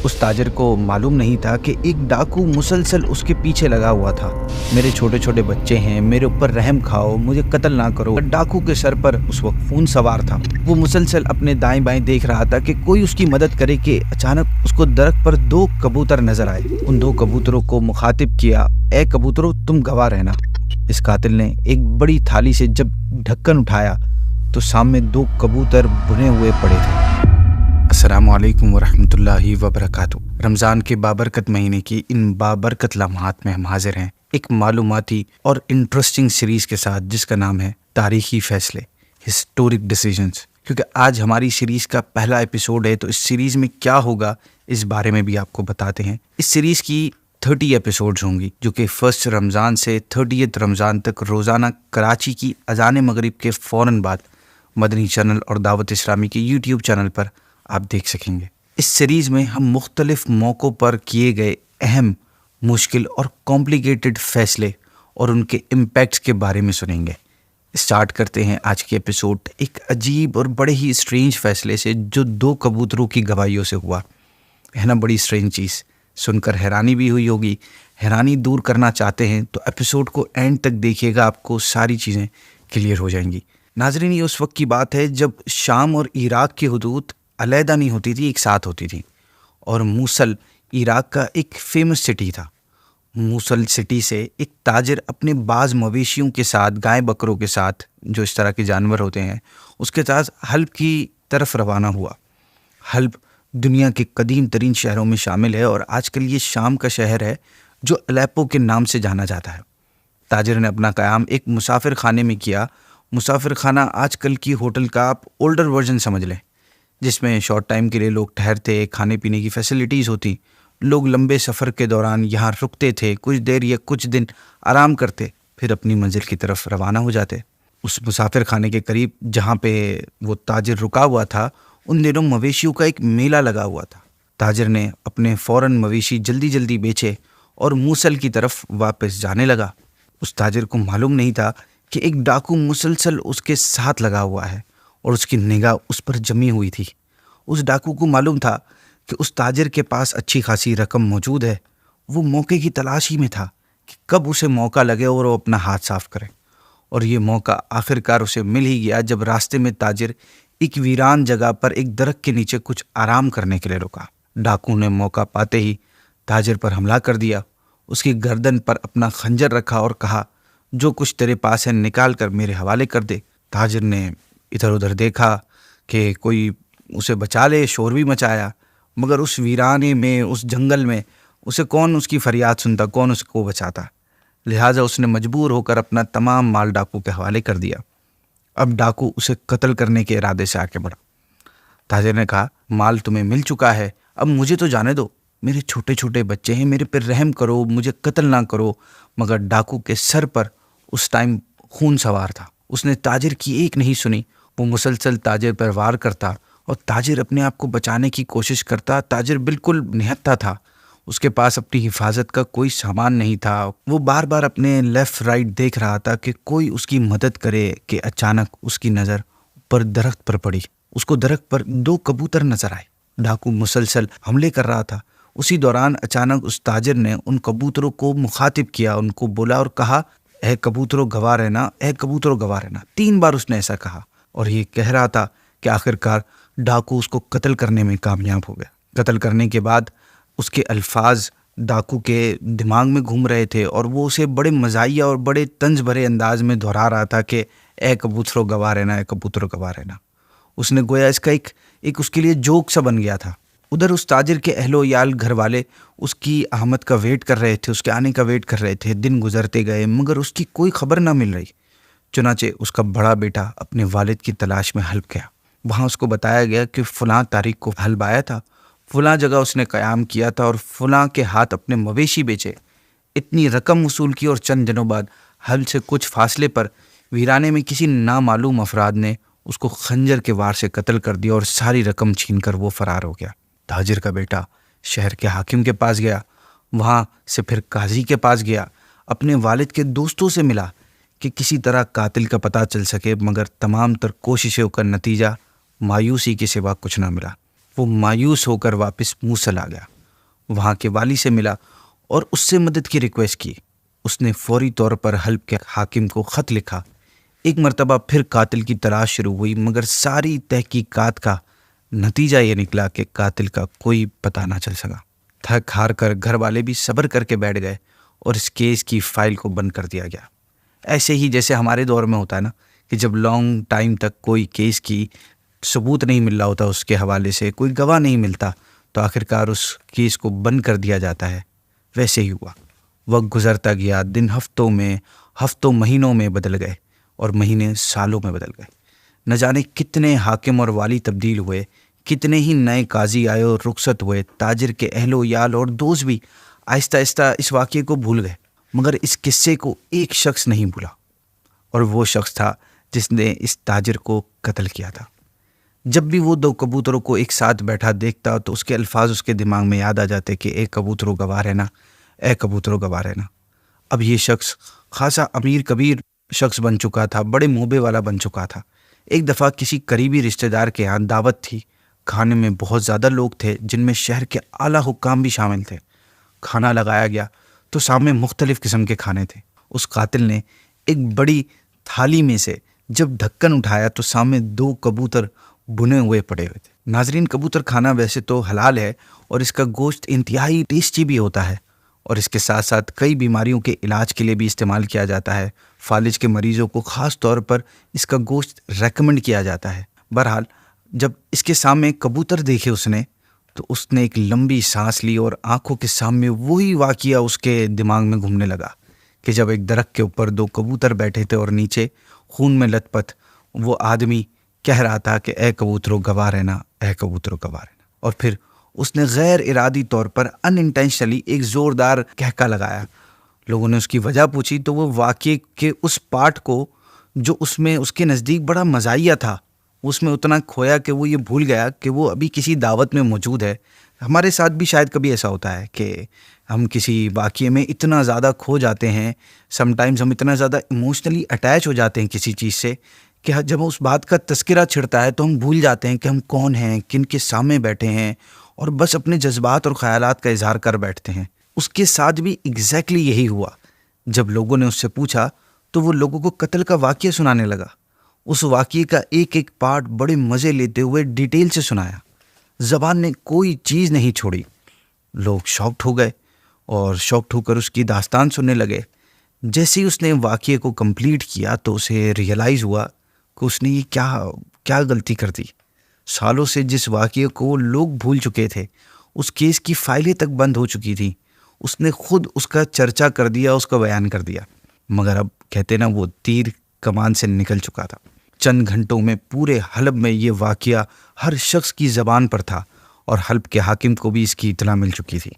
उस ताजिर को मालूम नहीं था कि एक डाकू मुसलसल उसके पीछे लगा हुआ था। मेरे छोटे छोटे बच्चे हैं, मेरे ऊपर रहम खाओ, मुझे कत्ल ना करो। डाकू के सर पर उस वक्त खून सवार था। वो मुसलसल अपने दाएं बाएं देख रहा था कि कोई उसकी मदद करे कि अचानक उसको दरख्त पर 2 कबूतर नजर आए। उन 2 कबूतरों को मुखातिब किया, ए कबूतरों तुम गवाह रहना। इस कातिल ने एक बड़ी थाली से जब ढक्कन उठाया तो सामने 2 कबूतर बुने हुए पड़े थे। अस्सलामुअलैकुम वरहमतुल्लाहि वबरकातुहू। रमज़ान के बाबरकत महीने की इन बाबरकत लम्हात में हम हाजिर हैं एक मालूमाती और इंटरेस्टिंग सीरीज़ के साथ जिसका नाम है तारीखी फ़ैसले, हिस्टोरिक डिसीजंस। क्योंकि आज हमारी सीरीज़ का पहला एपिसोड है तो इस सीरीज़ में क्या होगा इस बारे में भी आपको बताते हैं। इस सीरीज़ की 30 एपिसोड्स होंगी जो कि 1 रमज़ान से 30 रमज़ान तक रोज़ाना कराची की अज़ान मगरिब के फ़ौरन बाद मदनी चैनल और दावत इस्लामी के यूट्यूब चैनल पर आप देख सकेंगे। इस सीरीज़ में हम मुख्तलिफ मौक़ों पर किए गए अहम, मुश्किल और कॉम्प्लिकेटेड फ़ैसले और उनके इम्पैक्ट्स के बारे में सुनेंगे। स्टार्ट करते हैं आज के एपिसोड एक अजीब और बड़े ही स्ट्रेंज फ़ैसले से जो 2 कबूतरों की गवाहियों से हुआ है ना। बड़ी स्ट्रेंज चीज़ सुनकर हैरानी भी हुई होगी। हैरानी दूर करना चाहते हैं तो एपिसोड को एंड तक देखिएगा, आपको सारी चीज़ें क्लियर हो जाएंगी। नाज़रीन, ये उस वक्त की बात है जब शाम और इराक़ की हुदूद अलहदा नहीं होती थी, एक साथ होती थी। और मूसल इराक़ का एक फेमस सिटी था। मूसल सिटी से एक ताजिर अपने बाज़ मवेशियों के साथ, गाय बकरों के साथ, जो इस तरह के जानवर होते हैं, उसके साथ हल्ब की तरफ रवाना हुआ। हल्ब दुनिया के कदीम तरीन शहरों में शामिल है और आजकल ये शाम का शहर है जो अलेप्पो के नाम से जाना जाता है। ताजिर ने अपना क़याम एक मुसाफिर खाने में किया। मुसाफिर खाना आजकल की होटल का आप ओल्डर वर्जन समझ लें, जिसमें शॉर्ट टाइम के लिए लोग ठहरते, खाने पीने की फैसिलिटीज़ होती। लोग लंबे सफ़र के दौरान यहाँ रुकते थे, कुछ देर या कुछ दिन आराम करते, फिर अपनी मंजिल की तरफ रवाना हो जाते। उस मुसाफिर खाने के करीब जहाँ पे वो ताजिर रुका हुआ था, उन दिनों मवेशियों का एक मेला लगा हुआ था। ताजिर ने अपने फ़ौरन मवेशी जल्दी जल्दी बेचे और मूसल की तरफ वापस जाने लगा। उस ताजिर को मालूम नहीं था कि एक डाकू मुसलसल उसके साथ लगा हुआ है और उसकी निगाह उस पर जमी हुई थी। उस डाकू को मालूम था कि उस ताजिर के पास अच्छी खासी रकम मौजूद है। वो मौके की तलाश ही में था कि कब उसे मौका लगे और वो अपना हाथ साफ करे। और ये मौका आखिरकार उसे मिल ही गया जब रास्ते में ताजिर एक वीरान जगह पर एक दरख्त के नीचे कुछ आराम करने के लिए रुका। डाकू ने मौका पाते ही ताजिर पर हमला कर दिया। उसकी गर्दन पर अपना खंजर रखा और कहा, जो कुछ तेरे पास है निकाल कर मेरे हवाले कर दे। ताजिर ने इधर उधर देखा कि कोई उसे बचा ले, शोर भी मचाया, मगर उस वीराने में, उस जंगल में उसे कौन उसकी फरियाद सुनता, कौन उसको बचाता। लिहाजा उसने मजबूर होकर अपना तमाम माल डाकू के हवाले कर दिया। अब डाकू उसे कत्ल करने के इरादे से आके बढ़ा। ताजिर ने कहा, माल तुम्हें मिल चुका है, अब मुझे तो जाने दो, मेरे छोटे छोटे बच्चे हैं, मेरे पर रहम करो, मुझे कत्ल ना करो। मगर डाकू के सर पर उस टाइम खून सवार था। उसने ताजिर की एक नहीं सुनी। वो मुसलसल ताजिर पर वार करता और ताजिर अपने आप को बचाने की कोशिश करता। ताजिर बिल्कुल निहत्था था, उसके पास अपनी हिफाजत का कोई सामान नहीं था। वो बार बार अपने लेफ़्ट राइट देख रहा था कि कोई उसकी मदद करे कि अचानक उसकी नज़र ऊपर दरख्त पर पड़ी। उसको दरख्त पर 2 कबूतर नजर आए। डाकू मुसलसल हमले कर रहा था। उसी दौरान अचानक उस ताजिर ने उन कबूतरों को मुखातिब किया, उनको बोला और कहा, ए कबूतरों गवाह रहना, ए कबूतरों गवाह रहना। 3 बार उसने ऐसा कहा और ये कह रहा था कि आखिरकार डाकू उसको कत्ल करने में कामयाब हो गया। कत्ल करने के बाद उसके अल्फाज डाकू के दिमाग में घूम रहे थे और वो उसे बड़े मज़ाहिया और बड़े तंज भरे अंदाज में दोहरा रहा था कि ए कबूतरों गवाह रहना, ए कबूतरों गवाह रहना। उसने गोया इसका एक उसके लिए जोक सा बन गया था। उधर उस ताजिर के अहलो याल घर वाले उसकी आमद का वेट कर रहे थे, उसके आने का वेट कर रहे थे। दिन गुजरते गए मगर उसकी कोई खबर ना मिल रही। चुनाचे उसका बड़ा बेटा अपने वालिद की तलाश में हल्ब गया। वहाँ उसको बताया गया कि फ़लाँ तारीख को हल्ब आया था, फ़लाँ जगह उसने क़याम किया था और फ़लाँ के हाथ अपने मवेशी बेचे, इतनी रकम वसूल की और चंद दिनों बाद हल्ब से कुछ फासले पर वीराने में किसी नामालूम अफराद ने उसको खंजर के वार से कत्ल कर दिया और सारी रकम छीनकर वो फरार हो गया। ताजिर का बेटा शहर के हाकिम के पास गया, वहाँ से फिर काजी के पास गया, अपने वालिद के दोस्तों से मिला कि किसी तरह कातिल का पता चल सके, मगर तमाम तर कोशिशों का नतीजा मायूसी के सिवा कुछ ना मिला। वो मायूस होकर वापस मूसल आ गया। वहाँ के वाली से मिला और उससे मदद की रिक्वेस्ट की। उसने फौरी तौर पर हल्ब के हाकिम को खत लिखा। एक मर्तबा फिर कातिल की तलाश शुरू हुई, मगर सारी तहकीकात का नतीजा ये निकला कि कातिल का कोई पता ना चल सका। थक हार कर घर वाले भी सब्र करके बैठ गए और इस केस की फाइल को बंद कर दिया गया। ऐसे ही जैसे हमारे दौर में होता है ना कि जब लॉन्ग टाइम तक कोई केस की सबूत नहीं मिल रहा होता, उसके हवाले से कोई गवाह नहीं मिलता, तो आखिरकार उस केस को बंद कर दिया जाता है। वैसे ही हुआ। वक्त गुजरता गया, दिन हफ्तों महीनों में बदल गए और महीने सालों में बदल गए। न जाने कितने हाकिम और वाली तब्दील हुए, कितने ही नए काजी आए और रुखसत हुए। ताजिर के अहलो याल और दोस्त भी आहिस्ता आहिस्ता इस वाक़े को भूल गए, मगर इस किस्से को एक शख्स नहीं भूला, और वो शख्स था जिसने इस ताजिर को कत्ल किया था। जब भी वो दो कबूतरों को एक साथ बैठा देखता तो उसके अल्फाज उसके दिमाग में याद आ जाते कि ए कबूतरों गवाह रहना, ए कबूतरों गवाह रहना। अब ये शख्स खासा अमीर कबीर शख्स बन चुका था, बड़े मोहबे वाला बन चुका था। एक दफ़ा किसी करीबी रिश्तेदार के यहाँ दावत थी। खाने में बहुत ज़्यादा लोग थे, जिनमें शहर के आला हुक्काम भी शामिल थे। खाना लगाया गया तो सामने मुख्तलिफ़ किस्म के खाने थे। उस कातिल ने एक बड़ी थाली में से जब ढक्कन उठाया तो सामने 2 कबूतर बुने हुए पड़े हुए थे। नाजरीन, कबूतर खाना वैसे तो हलाल है और इसका गोश्त इंतहाई टेस्टी भी होता है, और इसके साथ साथ कई बीमारियों के इलाज के लिए भी इस्तेमाल किया जाता है। फालिज के मरीजों को ख़ास तौर पर इसका गोश्त रेकमेंड किया जाता है। बहरहाल, जब इसके सामने कबूतर देखे उसने, तो उसने एक लंबी सांस ली और आंखों के सामने वही वाक़या उसके दिमाग में घूमने लगा कि जब एक दरख्त के ऊपर 2 कबूतर बैठे थे और नीचे खून में लथपथ वो आदमी कह रहा था कि ए कबूतरों गवाह रहना, ए कबूतरों गवाह रहना। और फिर उसने गैर इरादी तौर पर अनइंटेंशनली एक ज़ोरदार कहका लगाया। लोगों ने उसकी वजह पूछी तो वो वाक़ये के उस पार्ट को जो उसमें उसके नज़दीक बड़ा मज़ाहिया था, उसमें उतना खोया कि वो ये भूल गया कि वो अभी किसी दावत में मौजूद है। हमारे साथ भी शायद कभी ऐसा होता है कि हम किसी वाक़ये में इतना ज़्यादा खो जाते हैं, समटाइम्स हम इतना ज़्यादा इमोशनली अटैच हो जाते हैं किसी चीज़ से कि जब उस बात का तज़किरा छिड़ता है तो हम भूल जाते हैं कि हम कौन हैं, किन के सामने बैठे हैं, और बस अपने जज्बात और ख़यालात का इजहार कर बैठते हैं। उसके साथ भी एग्जैक्टली यही हुआ। जब लोगों ने उससे पूछा तो वो लोगों को कत्ल का वाक़या सुनाने लगा। उस वाक़ये का एक एक पार्ट बड़े मज़े लेते हुए डिटेल से सुनाया। ज़बान ने कोई चीज़ नहीं छोड़ी। लोग शॉक्ड हो गए और शॉक्ड होकर उसकी दास्तान सुनने लगे। जैसे ही उसने वाक़ये को कंप्लीट किया तो उसे रियलाइज़ हुआ कि उसने ये क्या गलती कर दी। सालों से जिस वाक़ये को लोग भूल चुके थे, उस केस की फाइलें तक बंद हो चुकी थी, उसने खुद उसका चर्चा कर दिया, उसका बयान कर दिया। मगर अब कहते ना, वो तीर कमान से निकल चुका था। चंद घंटों में पूरे हलब में ये वाक़या हर शख्स की ज़बान पर था और हलब के हाकिम को भी इसकी इत्तला मिल चुकी थी।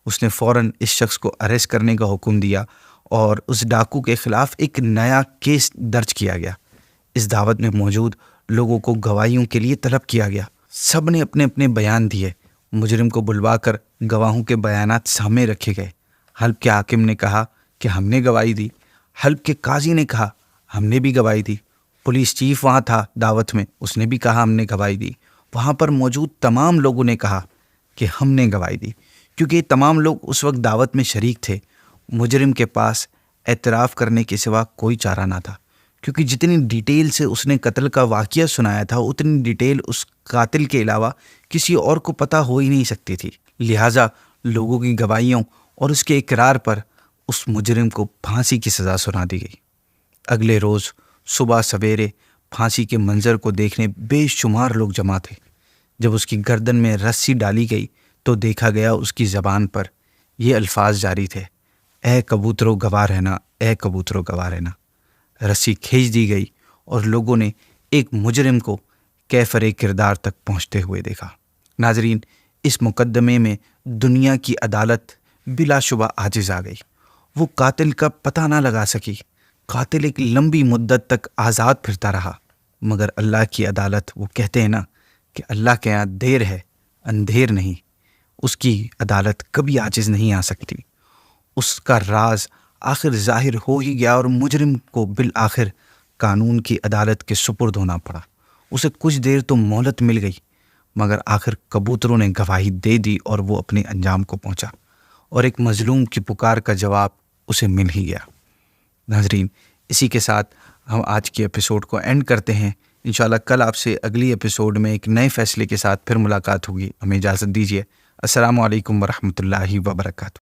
उसने फ़ौरन इस शख्स को अरेस्ट करने का हुक्म दिया और उस डाकू के ख़िलाफ़ एक नया केस दर्ज किया गया। इस दावत में मौजूद लोगों को गवाहियों के लिए तलब किया गया। सब ने अपने अपने बयान दिए। मुजरिम को बुलवाकर गवाहों के बयानात सामने रखे गए। हल्ब के हाकिम ने कहा कि हमने गवाही दी। हल्ब के काजी ने कहा हमने भी गवाही दी। पुलिस चीफ वहाँ था दावत में, उसने भी कहा हमने गवाही दी। वहाँ पर मौजूद तमाम लोगों ने कहा कि हमने गवाही दी, क्योंकि तमाम लोग उस वक्त दावत में शरीक थे। मुजरिम के पास एतराफ़ करने के सिवा कोई चारा ना था, क्योंकि जितनी डिटेल से उसने कत्ल का वाक़या सुनाया था, उतनी डिटेल उस कातिल के अलावा किसी और को पता हो ही नहीं सकती थी। लिहाजा लोगों की गवाहियों और उसके इकरार पर उस मुजरिम को फांसी की सज़ा सुना दी गई। अगले रोज़ सुबह सवेरे फांसी के मंजर को देखने बेशुमार लोग जमा थे। जब उसकी गर्दन में रस्सी डाली गई तो देखा गया उसकी ज़बान पर ये अल्फाज जारी थे, ए कबूतरों गवाह रहना, ए कबूतरों गवाह रहना। रस्सी खींच दी गई और लोगों ने एक मुजरिम को कैफरे किरदार तक पहुंचते हुए देखा। नाजरीन, इस मुकद्दमे में दुनिया की अदालत बिलाशुबा आजिज़ आ गई। वो कातिल का पता ना लगा सकी। कातिल एक लंबी मुद्दत तक आज़ाद फिरता रहा, मगर अल्लाह की अदालत, वो कहते हैं ना कि अल्लाह के यहाँ देर है अंधेर नहीं, उसकी अदालत कभी आजिज़ नहीं आ सकती। उसका राज आखिर ज़ाहिर हो ही गया और मुजरिम को बिल आखिर कानून की अदालत के सुपुर्द होना पड़ा। उसे कुछ देर तो मोहलत मिल गई, मगर आखिर कबूतरों ने गवाही दे दी और वो अपने अंजाम को पहुंचा और एक मजलूम की पुकार का जवाब उसे मिल ही गया। नाजरीन, इसी के साथ हम आज के एपिसोड को एंड करते हैं। इंशाल्लाह कल आपसे अगली एपिसोड में एक नए फैसले के साथ फिर मुलाकात होगी। हमें इजाज़त दीजिए। अस्सलामु अलैकुम वरहमतुल्लाहि वबरकातुहू।